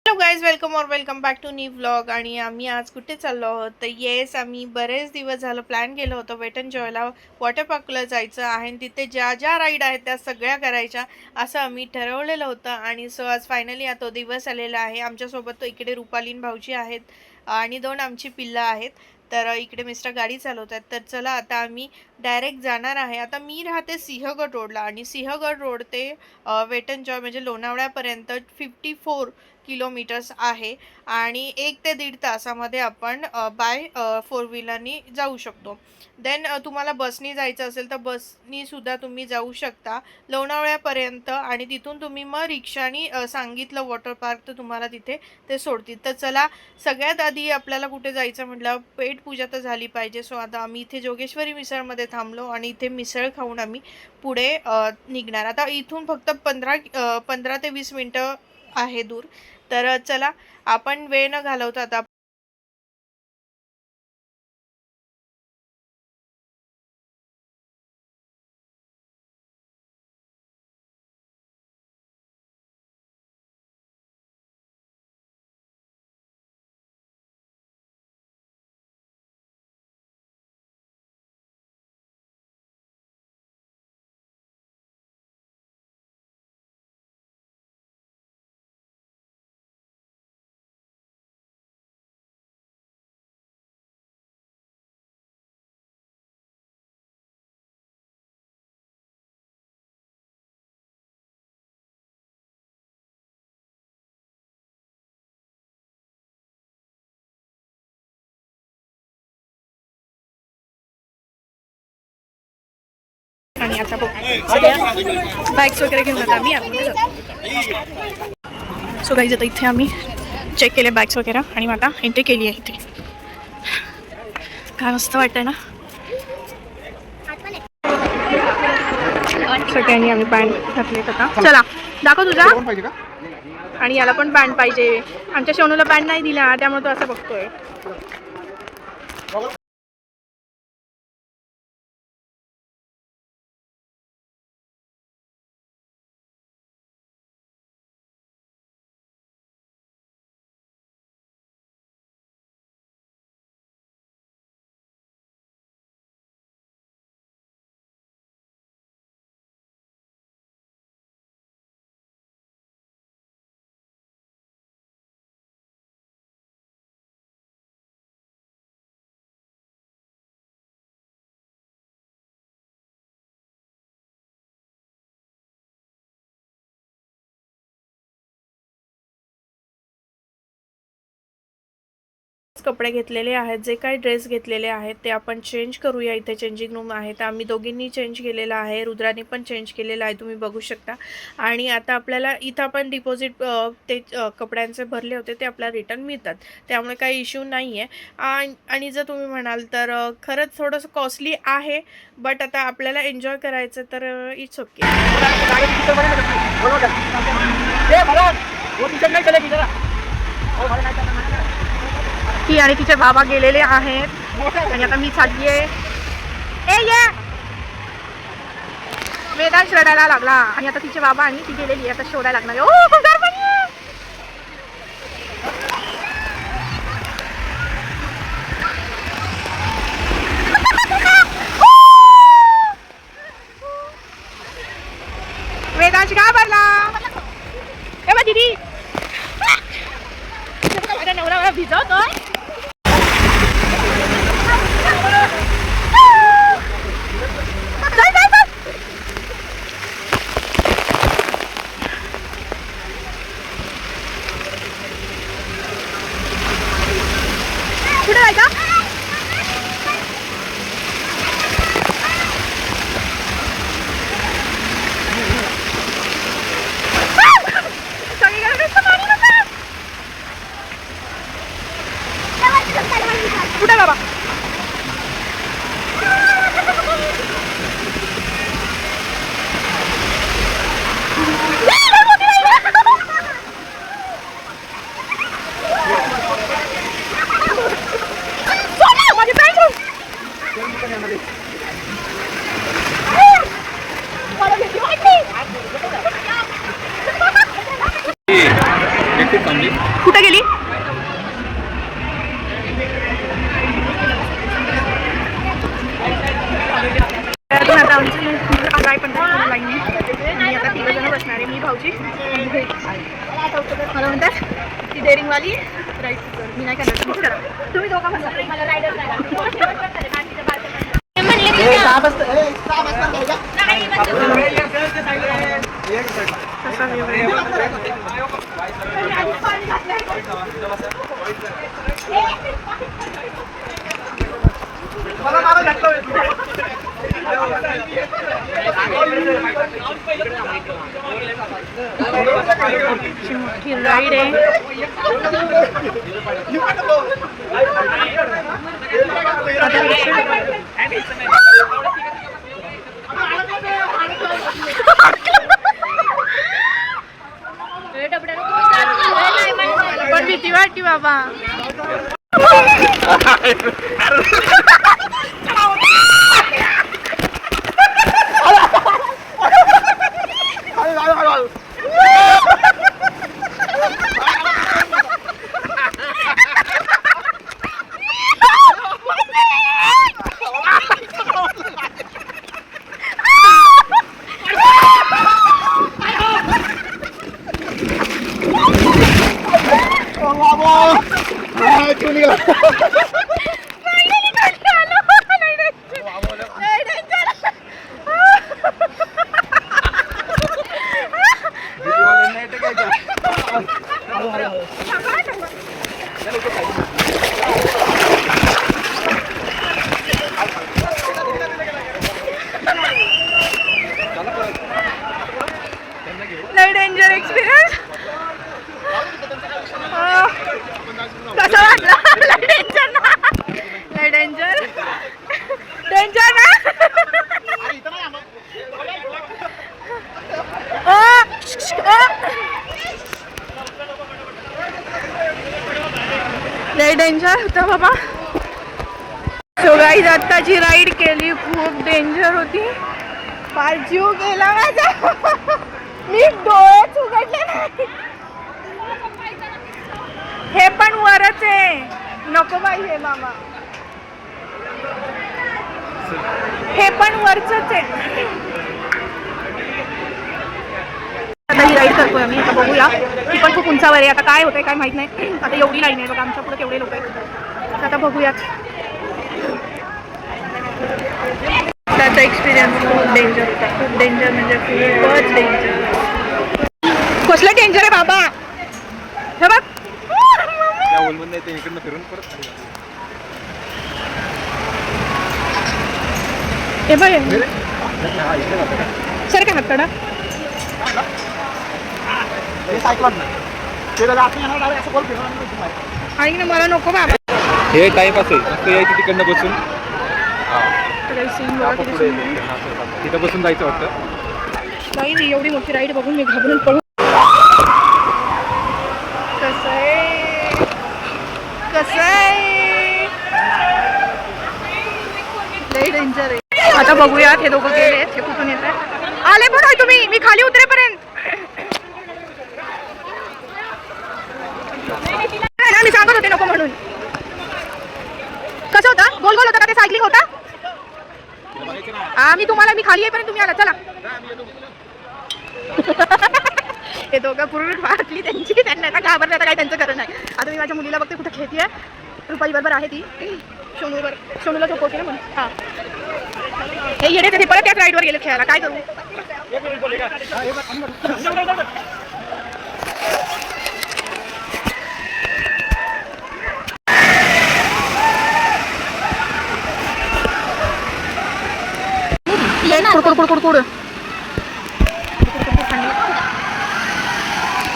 Hello guys, welcome back to new vlog. आणि आम्ही आज कुठे चाललो आहोत तर येस, आम्ही बरेच दिवस झालं प्लॅन केलं होतं वेट अँड जॉयला वॉटर पार्कला जायचं आहे आणि तिथे ज्या ज्या राईड आहेत त्या सगळ्या करायच्या असं आम्ही ठरवलेलं होतं. आणि सो आज फायनली आता तो दिवस आलेला आहे. आमच्यासोबत तो इकडे रुपालीन भाऊजी आहेत आणि दोन आमची पिल्लं आहेत. तर इकडे मिस्टर गाडी चालवतात. तर चला आता आम्ही डायरेक्ट जाणार आहे. आता मी राहते सिंहगड रोडला आणि सिंहगड रोड ते वेट अँड जॉय म्हणजे लोणावळ्यापर्यंत 54 किलोमीटर्स आहे आणि 1 ते 1.5 तासामध्ये आपण बाय फोर व्हीलरनी जाऊ शकतो. देन तुम्हाला बसनी जायचं असेल तर बसनी सुद्धा तुम्ही जाऊ शकता लोणावळ्यापर्यंत आणि तिथून तुम्ही मग रिक्षानी सांगितलं वॉटर पार्क तर तुम्हाला तिथे ते सोडतील. तर चला, सगळ्यात आधी आपल्याला कुठे जायचं म्हटलं पेट पूजा तर झाली पाहिजे. सो आता आम्ही इथे जोगेश्वरी मिसळमध्ये थांबलो आणि इथे मिसळ खाऊन आम्ही पुढे निघणार. आता इथून फक्त 15 ते 20 मिनटं आहे दूर. तर चला, आपण वेळ न घालवता आता आणि आता सगळ्या बॅग्स वगैरे घेऊन आता आम्ही आतमध्ये जातो. सो गाईज, आता इथे आम्ही चेक केले बॅग्स वगैरे आणि आता एंट्री केली आहे. इथे काय मस्त वाटतंय ना. सगळ्यांनी आम्ही पॅन्ट घातले. आता चला दाखव तुझा. आणि याला पण पॅन्ट पाहिजे. आमच्या सोनूला पॅन्ट नाही दिला त्यामुळे तो असं बघतोय. कपडे घेतलेले आहेत, जे काही ड्रेस घेतलेले आहेत ते आपण चेंज करूया. इथे चेंजिंग रूम आहे तर आम्ही दोघींनी चेंज केलेलं आहे. रुद्राने पण चेंज केलेलं आहे, तुम्ही बघू शकता. आणि आता आपल्याला इथं आपण डिपॉझिट ते कपड्यांचे भरले होते ते आपल्याला रिटर्न मिळतात, त्यामुळे काही इश्यू नाही आहे. आणि जर तुम्ही म्हणाल तर खरंच थोडंसं कॉस्टली आहे, बट आता आपल्याला एन्जॉय करायचं तर इट्स ओके. ती आणि तिचे बाबा गेलेले आहेत आणि आता मी चालली आहे. वेदांश रडायला लागला आणि आता तिचे बाबा आणि ती गेलेली आता शोधायला लागणार. वेदांश घाबरला. ए बा दीदी, माझा नवरा मला भिजवतोय. कुठे जायचं? कुठे गेली? आता आमची काय पण लाईन मी आता 3 जण बसणार आहे. मी भाऊजी मला म्हणतात ती डेअरिंगवाली राईड मी नाही करणार. तुम्ही दोघं म्हणता मला रायडर मोठी राईड आहे. पण भीती वाटते बाबा. लय डेंजर एक्सपिरियन्स. कसं वाटलं? लय डेंजर ना, लय डेंजर डेंजर ना. लय डेंजर होतं बाबा. सो गाईज आत्ताची राईड केली खूप डेंजर होती. फार जीव गेला माझा. मी डोळेच उघडले नाही. हे पण वरच आहे. नको बाई हे मामा, हे पण वरच आहे. आता ही राईड करतोय आम्ही. आता बघूया. ती पण खूप उंचावर आहे. आता काय होतंय काय माहित नाही. आता एवढी लाईन आहे बघा. आमच्या पुढे केवढे लोक आहेत. आता बघूयात. त्याचा एक्सपिरियन्स खूप डेंजर होता. खूप डेंजर म्हणजे खूपच डेंजर. कसलं डेंजर आहे बाबा. हे बघ हे बघ सर काय हात काढा. ऐक ना मला नको बाबा. हे टाइम असेल यायची तिकडनं बसून तिथं बसून जायचं वाटतं. नाही एवढी मोठी राईड बघून मी घाबरून पडून. कसं आहे कसं आहे. लई डेंजर आहे. आता बघूयात हे दोघं गेलेत. हे कुठून येत आहे. आले पण आहे तुम्ही. मी खाली उतरेपर्यंत मी सांगत होते नको म्हणून. कसं होतं? गोल गोल होतं का ते? सायकलिंग होता. मी तुम्हाला मी खाली येईपर्यंत तुम्ही आला. चला. हे दोघं पूर्ण फाटली त्यांची. त्यांना आता घाबरलं. आता काय त्यांचं खरं नाही. आता मी माझ्या मुलीला बघते कुठे खेळतीये. रुपाली बरोबर आहे ती. सोनूला झोपवते ना म्हणून. हां हे येडे ते परत त्याच राईडवर गेले खेळायला. काय करू.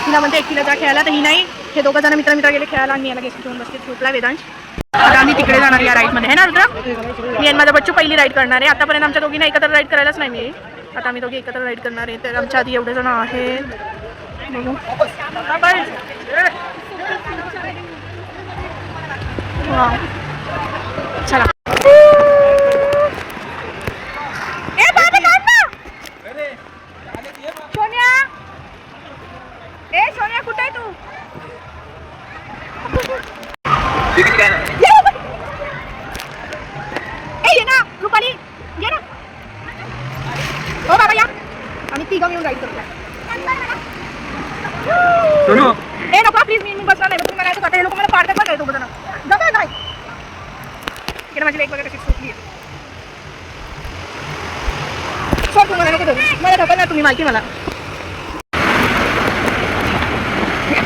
तिला म्हणते एकटीला जा खेळायला. तर ही नाही. हे दोघं जण मित्र गेले खेळायला आणि याला गेस्ट घेऊन बसते. झोपला वेदांश. आता आम्ही तिकडे जाणार या राईडमध्ये आहे ना रुद्र. मी आणि माझा बच्चू पहिली राईड करणार आहे. आतापर्यंत आमच्या दोघींना एकत्र राईड करायलाच नाही मी. आता आम्ही दोघी एकत्र राईड करणार आहे. तर आमच्या आधी एवढे जण आहेत. बघू चला. सोनिया कुठे आहे तू. ये ना रुपाली ये ना हो बाबा या आम्ही तिघं मिळून राईड करूया ए नको प्लीज मी बसणार नाही तुम्ही मला हे लोक मला पाडतात बघा दोघं जण जमा नाही इकडे माझी लेग वगैरे कशी सुटली आहे सर तुम्हाला नको धरू मला ढकलणार तुम्ही माहिती मला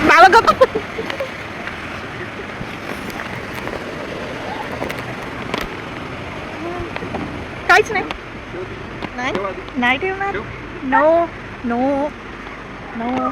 बाबा गप्प काहीच नाही नाही ठेवणार नो नो नो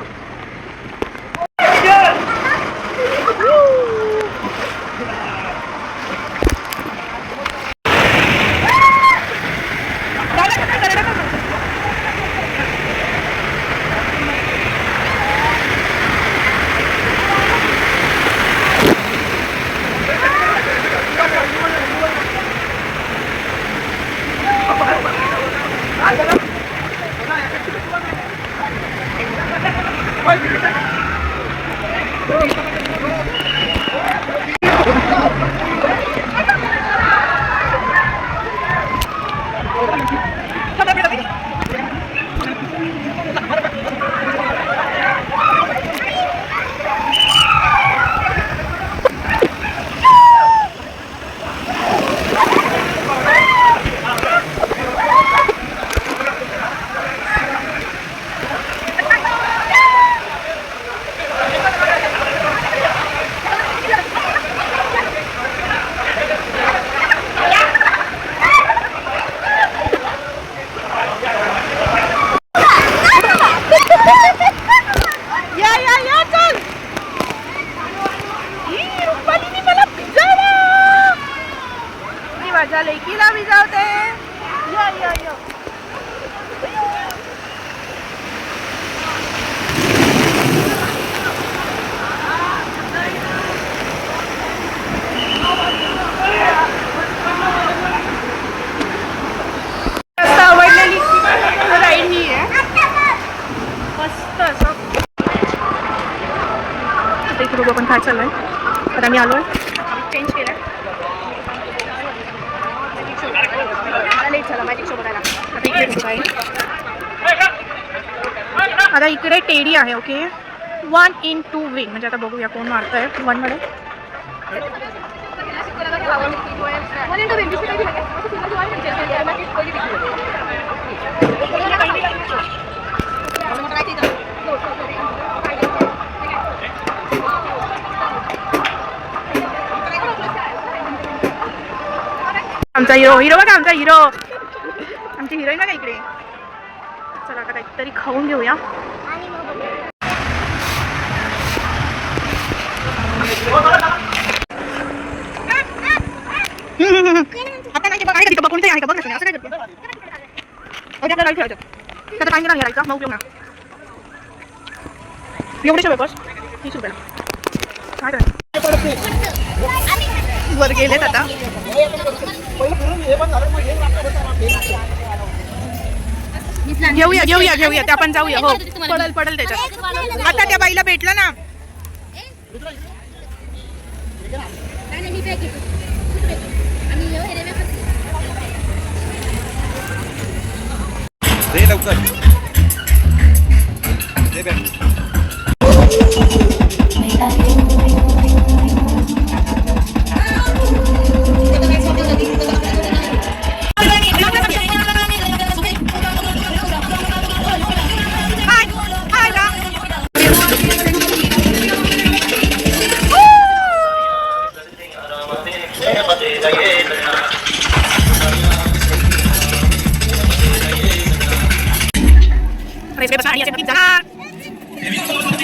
माझ्या लेकीला विजावते या या या आवडलेली राईड ही आहे मस्त असं इथे बघू आपण काय चाललंय आता आम्ही आलोय चेंज केलंय लेट झाला मॅजिक शो बघायला आता इकडे टेडी आहे ओके 1 in 2 विन म्हणजे आता बघूया कोण मारतंय 1 मध्ये आमचा हिरो हिरो बघा आमचा हिरो आमची हिरोईन बघा इकडे चला आता काहीतरी खाऊन घेऊया आता नाही बघ आहे का कोणतरी आहे का बघ ना असं काय करते आपल्याला लाईट ठेवायचं त्याचा टाइम नाही घ्यायचा मग घेऊ ना एवढे पेपर्स 30 रुपयाला काय करायचं वर गेलेत आता घेऊया घेऊया घेऊया ते आपण जाऊया हो पडल पडल त्याच्यात आता त्या बाईला भेटलं ना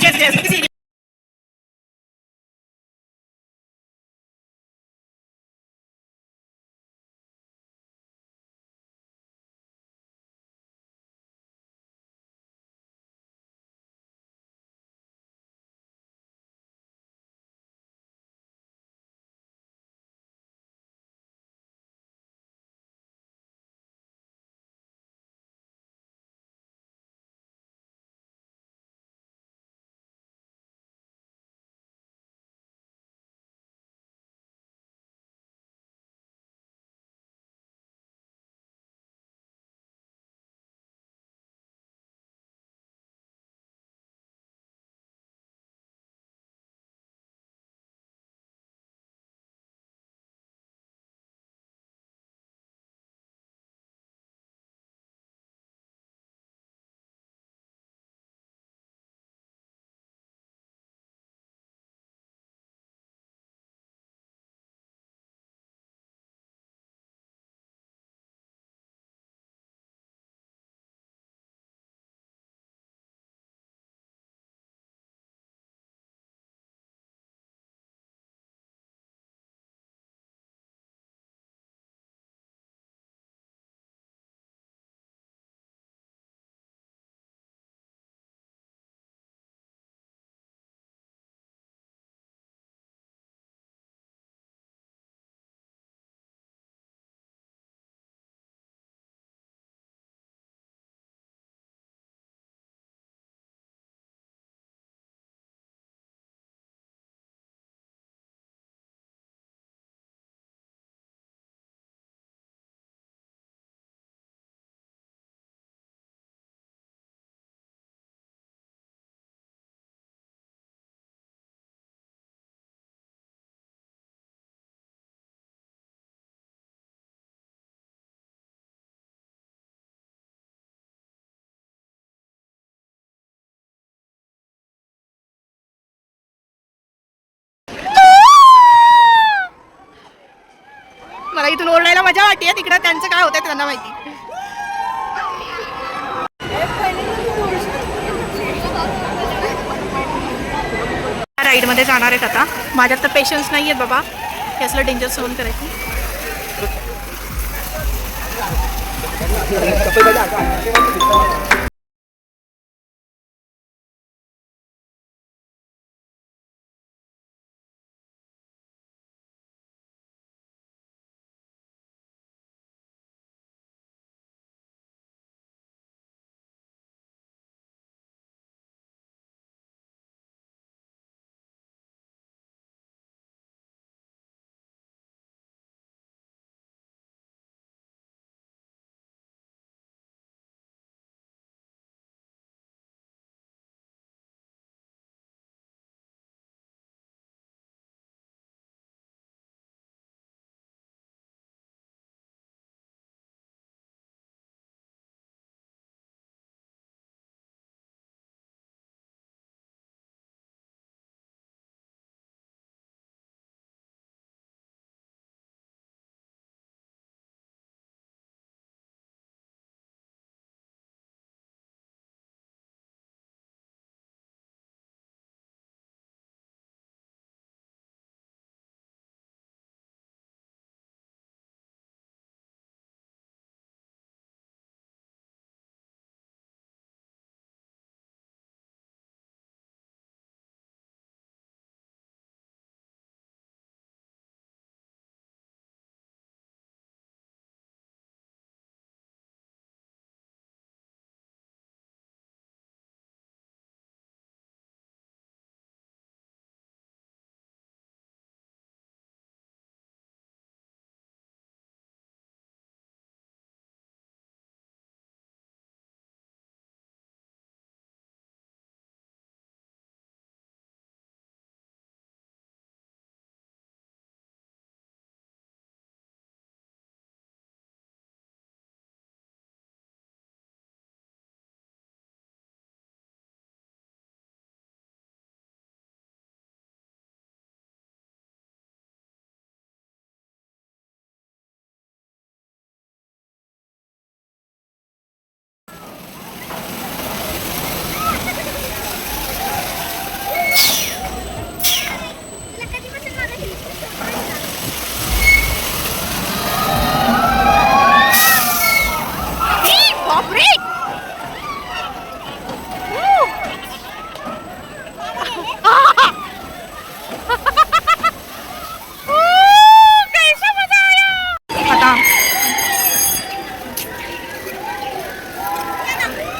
Yes, yes. मला इथून ओरडायला मजा वाटते, तिकडे त्यांचं काय होतंय त्यांना माहिती. राईड मध्ये जाणार आहेत आता. माझ्यात तर पेशन्स नाही आहेत बाबा हे असलं डेंजर सहन करायची.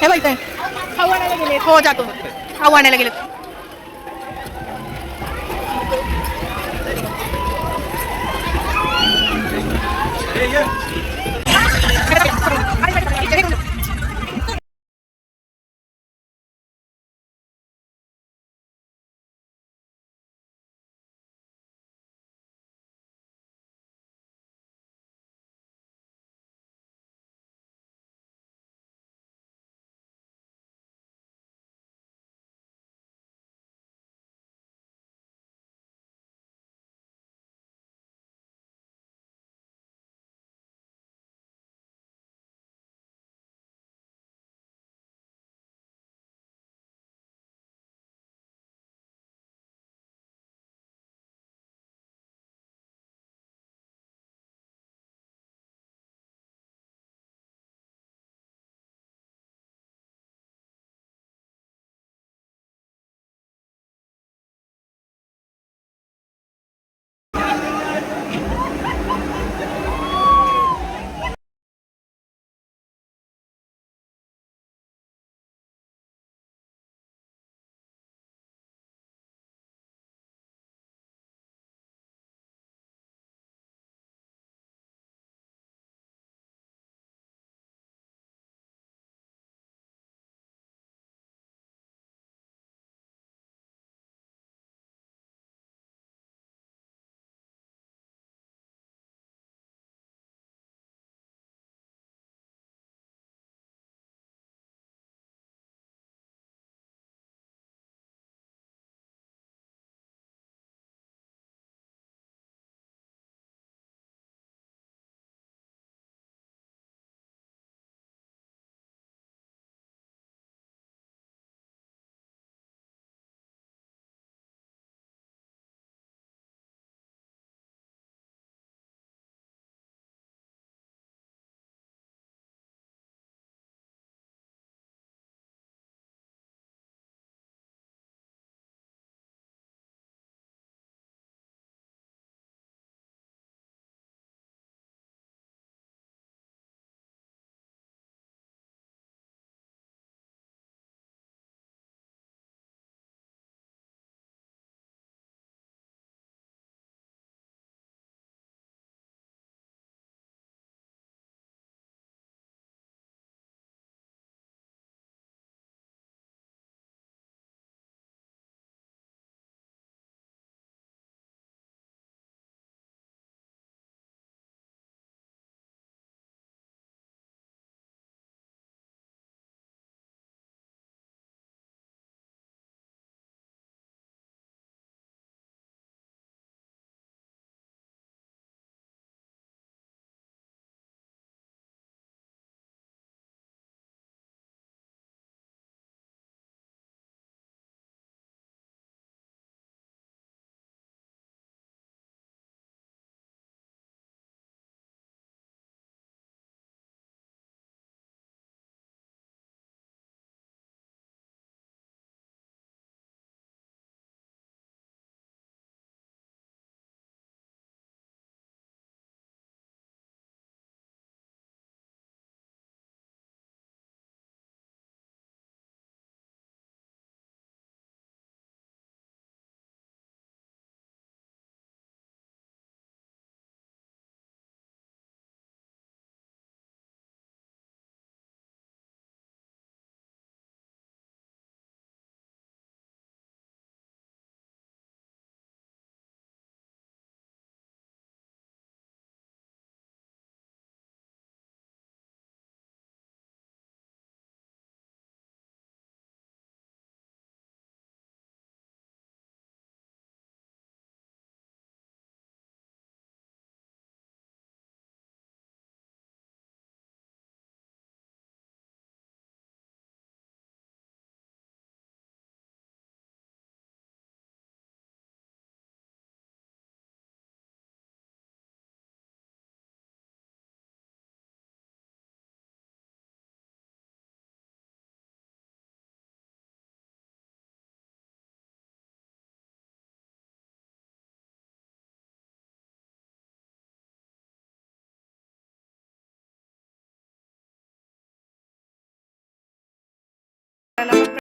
हे बघ इथे खाऊ आणायला गेले. हो जातो खाऊ आणायला गेले. ये